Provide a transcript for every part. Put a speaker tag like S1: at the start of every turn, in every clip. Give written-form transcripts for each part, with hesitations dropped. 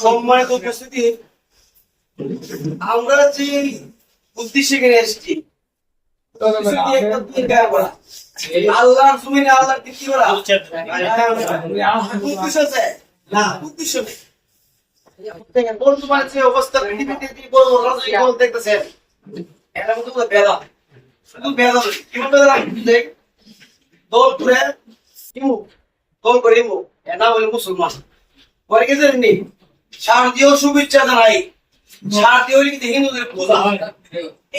S1: সম্মানিত উপস্থিতি, আমরা যে উদ্দেশ্যে এখানে এসেছি আল্লাহর জমিনে আল্লাহর কি করা উদ্দেশ্য আছে না, উদ্দেশ্য নেই। বর্তমানে যে অবস্থা পৃথিবীতে কি বলবো রাজনীতি দেখতেছেন, এটা মতো বেদা, শুধু বেদা কিভাবে বেদা দেখ দল করে ইমু দল করে ইমু এটা হলো মুসলমান পরে গেছে নি শারদীয় শুভেচ্ছা জানাই। শারদীয় কিন্তু হিন্দুদের পূজা,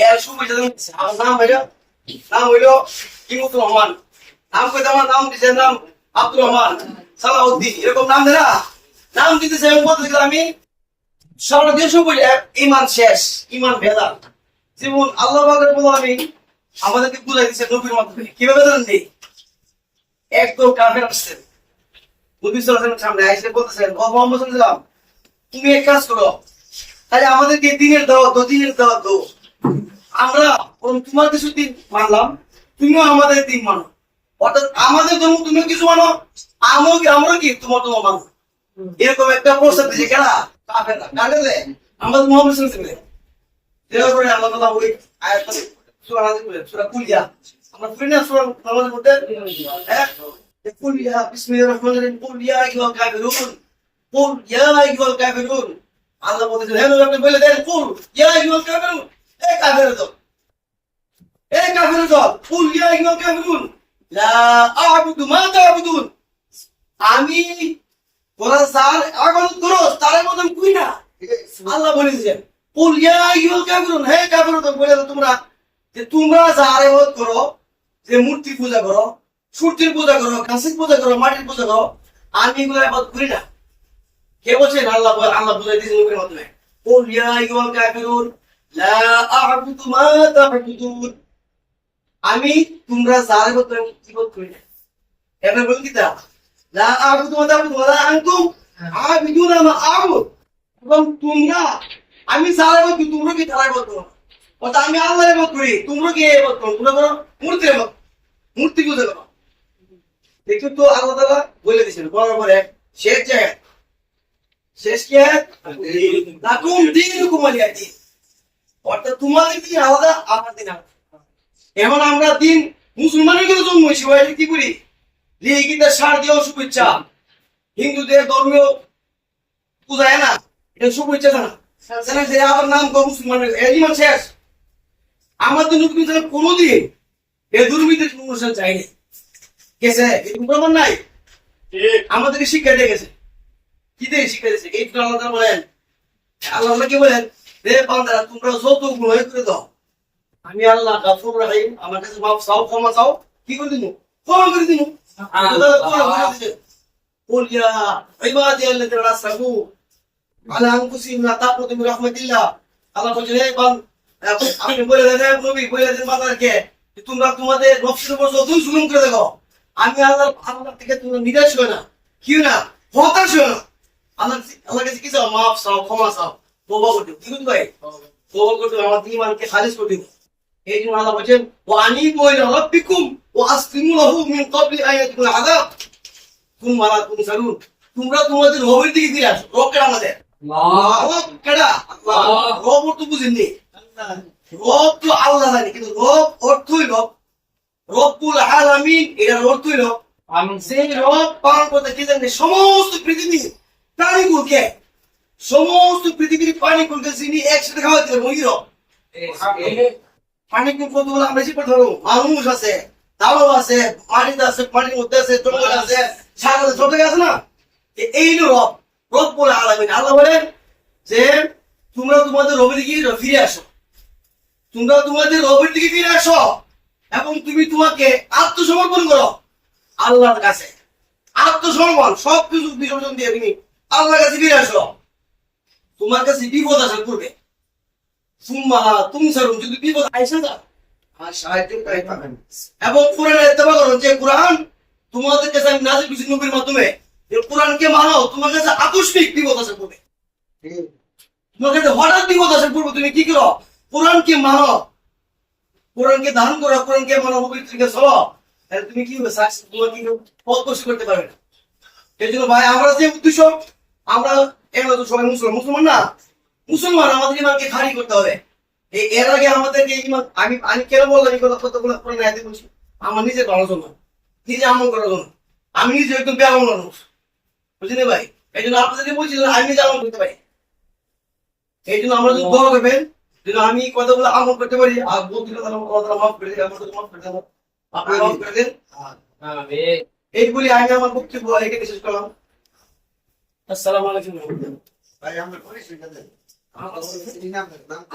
S1: এর শুভেচ্ছা নাম হইল ইমুতুর রহমান, নাম কইতে আমার নাম দিছে নাম আব্দুর রহমান সালাউদ্দিন, এরকম নাম দেনা নাম দিতেছে। আমি শারদীয় শুভেচ্ছা ইমান শেষ, ইমান ভেদা। যেমন আল্লাহ পাকের বলা আমি আমাদেরকে বুঝাই দিচ্ছে নবীর মাধ্যমে কিভাবে জানেন নেই। একদম কাফের আসছেন নবী সাল্লাল্লাহু আলাইহি ওয়াসাল্লাম সামনে আইসে বলতেছেন, ও মুহাম্মদ সাল্লাল্লাহু আলাইহি ওয়াসাল্লাম তুমি এক কাজ করো, তাহলে আমাদেরকে দিনের দাওয়াত দাও। আমরা তোমার কিছু দিন মানলাম, তুমিও আমাদের দিন মানো, অর্থাৎ আমাদের ধর্ম তুমিও কিছু মানো, আমরা কি তোমার মানো। এরকম একটা প্রস্তাব দিয়েছে কেনা কাফেররা, কাফেররা আমাদের মুহাম্মদ সাল্লাল্লাহু আলাইহি ওয়াসাল্লাম দেওয়ার পরে আল্লাহ তাআলা ওই আয়াত সূরা নাযিল করেন, সূরা কুলিয়া। আমরা পড়ি না সূরা নামাজের মধ্যে, হ্যাঁ قل يا بسم الله الرحمن الرحيم قل يا ايها الكافرون قل يا ايها الكافرون আল্লাহ বলেছেন হে নবী আপনি বলে দেন কুল ইয়া আইয়ুহাল কাফিরুন, এই কাফের দল কুল ইয়া আইয়ুহাল কাফিরুন লা আ'বুদু মা তা'বুদুন, আমি তোরা যার ইবাদত করো তার মত আমি করি না। আল্লাহ বলেছেন কুল ইয়া আইয়ুহাল কাফিরুন, হে কাফের দল বলে তোমরা যে তোমরা যার ইবাদত করো, যে মূর্তি পূজা করো, সূর্যের পূজা করো, গাছের পূজা করো, মাটির পূজা করো, আমি এগুলো ইবাদত করি না। কে বলছেন? আল্লাহ বুঝাই দিয়েছেন নবীর মাধ্যমে কুল ইয়া আইয়ুহাল কাফিরুন লা আ'বুদু মা তা'বুদুন, আমি তোমরা যার ইবাদত করি না। এবার বলুন কি তা লা আ'বুদু মা তা'বুদুন ওয়া লা আনতুম আ'বিদুনা মা আ'বুদ, এবং তোমরা আমি যার ইবাদত করি তোমরা কি তার ইবাদত করো, অর্থাৎ আমি আল্লাহর ইবাদত করি তোমরা কি ইবাদত করো, তোমরা করো মূর্তির ইবাদত, মূর্তি পূজা করো। দেখো তো আল্লাহ তাআলা বলে দিয়েছেন বলার পরে শেষ জায়গায় শেষ কি লাকুম দীনুকুম ওয়ালিয়া দীন, অর্থাৎ তোমাদের দিন আলাদা আমার দিন আলাদা। এখন আমরা দিন মুসলমানের কিন্তু জন্ম হয়েছি ওই কি করি লিখিতে শারদীয় শুভেচ্ছা, হিন্দুদের ধর্মীয় পূজা না, এটা শুভেচ্ছা জানা যে আবার নাম কো মুসলমানের ইমান শেষ। আমাদের নবী কোনোদিন এ দুর্নীতির অনুষ্ঠান চাইনি, গেছে প্রমাণ নাই, আমাদেরকে শিক্ষা দিয়ে গেছে। কি দিয়ে শিক্ষা দিয়েছে? এই তো আল্লাহ বলেন, আল্লাহ কি বলেন, রে বান্দারা তোমরা যত গুনাহ করে দাও, আমি আল্লাহ গাফুর রহিম, আমার কাছে মাফ চাও, ক্ষমা চাও, কি করে দিমু? ক্ষমা করে দিমু। কুল ইয়া ইবাদিয়াল্লাযিনা আসরাফু আলা আনফুসিহিম লা তাকনাতু মির রাহমাতিল্লাহ, আল্লাহ বলেন হে আপনি বলে দেন নবী বলে দেন বান্দাদেরকে তোমরা তোমাদের নফসের উপর যতই জুলুম করে দেখো, আমি আল্লাহ থেকে তোমরা নিরাশ হয় না, কি না হতাশ হয় না। আল্লাহ কাছে কি চাও? মাফ চাও, ক্ষমা চাও, তওবা করতে। কি করতে ভাই? তওবা করতে, আমার ঈমানকে খালিস করে দিন। এই জন্য আল্লাহ বলেন ওয়া আনিবু ইলা রাব্বিকুম ওয়া আসলিমু লাহু মিন ক্বাবলি আন ইয়াতিকুল আযাব সুম্মা লা তুনসারুন, তোমরা তোমাদের রবের দিকে ফিরে আসো। রব কেডা আমাদের? আল্লাহ। রব কেডা? আল্লাহ। রব তো বুঝেননি, রব তো আল্লাহ জানে, কিন্তু রব অর্থ হইল রব্বুল আলামিন, এর অর্থ হইল সেই রব পালন করতে কি জানেন সমস্ত পৃথিবী প্রাণীগুলোকে, সমস্ত পৃথিবীর প্রাণীগুলোকে যিনি একসাথে খাওয়াতে ওই রব। প্রাণীগুলো কতগুলো আমরা বেশি পড়তে পারবো, মানুষ আছে, দানব আছে, মাটিতে আছে, পানির মধ্যে আছে, জঙ্গল আছে, সাগর আছে, সব জায়গায় আছে না। এই হলো রব, রব্বুল আলামিন। আল্লাহ বলেন যে তোমরা তোমাদের রবের দিকে ফিরে আসো, তোমরা তোমাদের রবের দিকে ফিরে আসো, এবং তুমি তোমাকে আত্মসমর্পণ করো আল্লাহর কাছে। আত্মসমর্পণ, সবকিছু বিসর্জন দিয়ে তুমি আল্লাহর কাছে ফিরে আসো। তোমার কাছে বিপদ আসার পূর্বে সুম্মা তুনসারুন, যদি বিপদ আইসা যায় আর সাহায্য পাবেন। এবং কোরআনের ইত্তেবা করো, যে কোরআন তোমাদের কাছে আমি নাযিল করেছি নবীর মাধ্যমে, এই কোরআনকে মানো। তোমার কাছে আকস্মিক বিপদ আসার পূর্বে, তোমার কাছে হঠাৎ বিপদ আসার পূর্বে তুমি কি করো? কোরআনকে মানো, কোরআনকে ধারণ করো, কোরআনকে মানো, পবিত্র থেকে চলো, তাহলে তুমি কি হবে তোমার কি পথ করতে পারবে না। এই জন্য ভাই আমরা যে উদ্দেশ্য, আমরা এগুলো তো সবাই মুসলমান না, মুসলমান আমাদের ইমানকে খারি করতে হবে। এর আগে আমাদেরকে ইমান, আমি কেন বললাম এই কথা, কতগুলো করে না বলছি আমার নিজের ভালো জন্য, নিজে আমল করার জন্য। আমি নিজে একদম বেআমল মানুষ, বুঝলি ভাই। এই জন্য আপনাদেরকে বলছি আমি নিজে আমল করতে পারি। এই জন্য আমরা যদি দোয়া করবেন যেন আমি কথাগুলো আমল করতে পারি, আর বলতে কথাটা মাফ করে দিই, আমাদের মাফ করে দেবো, আপনি মাফ করে দেন। এই বলি আমি আমার বক্তব্য এখানে শেষ করলাম। আসসালামু আলাইকুম।
S2: ভাই আমরা পরিচয় দেন।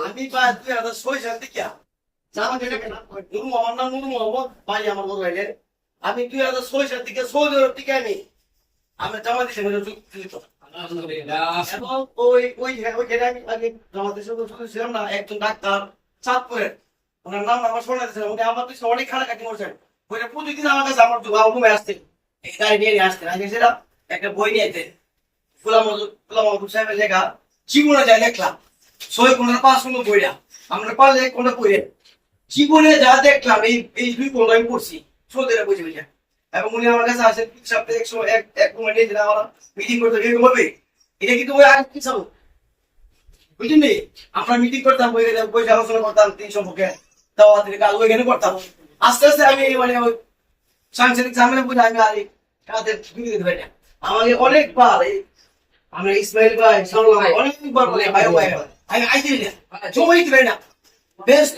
S1: আমি প্রায় 2006 সাল থেকে নুরু মোহাম্মদ নাম নুরু মোহাম্মদ, ভাই আমার বড় ভাইয়ের। আমি 2006 সাল থেকে সৌদি আরব থেকে আমি জামাতের সঙ্গে যুক্ত। এবং ওইখানে আমি আগে জামাতের সঙ্গে যুক্ত ছিলাম না, একজন ডাক্তার চাঁদপুরের, ওনার নাম আমার শোনা যাচ্ছে না, উনি আমার পিছনে অনেক খাটাখাটি করছেন। ওইটা প্রতিদিন আমার কাছে আমার রুমে আসতেন, এই গাড়ি নিয়ে আসতেন। আমি সেটা একটা বই নিয়ে যেতেন, গোলাম মজুর সাহেবের লেখা জীবনে যায় দেখলাম 6 কোণের 5 কোণ বইয়া, আমরা পারলে 1 কোণটা পড়ে জীবনে যা দেখলাম এই 2 কোণ আমি পড়ছি সৌদি আরবে বসে বসে। এবং উনি আমার কাছে আসেন সপ্তাহে 1 কোণ নিয়ে যেটা আমরা মিটিং করতে এরকম হবে। এটা কিন্তু ওই আগে কি চাবো বুঝলেন, আমরা মিটিং করতাম, বসে আলোচনা করতাম 3 সম্পর্কে, দাওয়া থেকে কাজ ওইখানে করতাম। আস্তে আস্তে আমি মানে ওই সাংসারিক ঝামেলা বুঝে আমি আর কাদের ঢুকে দিতে পারি না। আমাকে অনেকবার আমরা ইসমাইল ভাই অনেকবার বলে ভাই ভাই আমি আইতে না, জমা দিতে পারি না, ব্যস্ত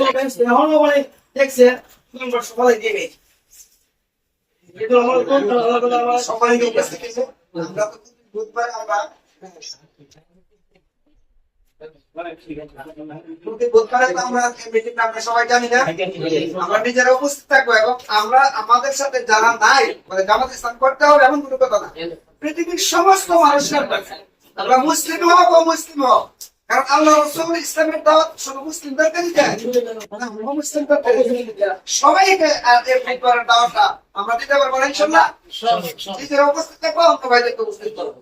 S1: এখন মানে দেখছে নম্বর সকালে দিয়ে গেছি। কিন্তু আমার
S2: সবাই উপস্থিত আছে। আমরা তো বুধবার আমরা বুধবারে তো আমরা মিটিং আমরা সবাই জানি না, আমরা নিজেরা উপস্থিত থাকবো এবং আমরা আমাদের সাথে যারা নাই মানে জামাত ইসলাম করতে হবে এমন কোনো কথা না। পৃথিবীর সমস্ত মানুষের আমরা মুসলিম হোক ও মুসলিম হোক, কারণ আল্লাহ রাসূল ইসলামের দাওয়াত শুধু মুসলিমদেরকে দিতে সবাইকে এই দাওয়াতটা আমরা দিতে পারবো ইনশাআল্লাহ। নিজেরা উপস্থিত থাকবো, অন্য ভাইদেরকে উপস্থিত করবো।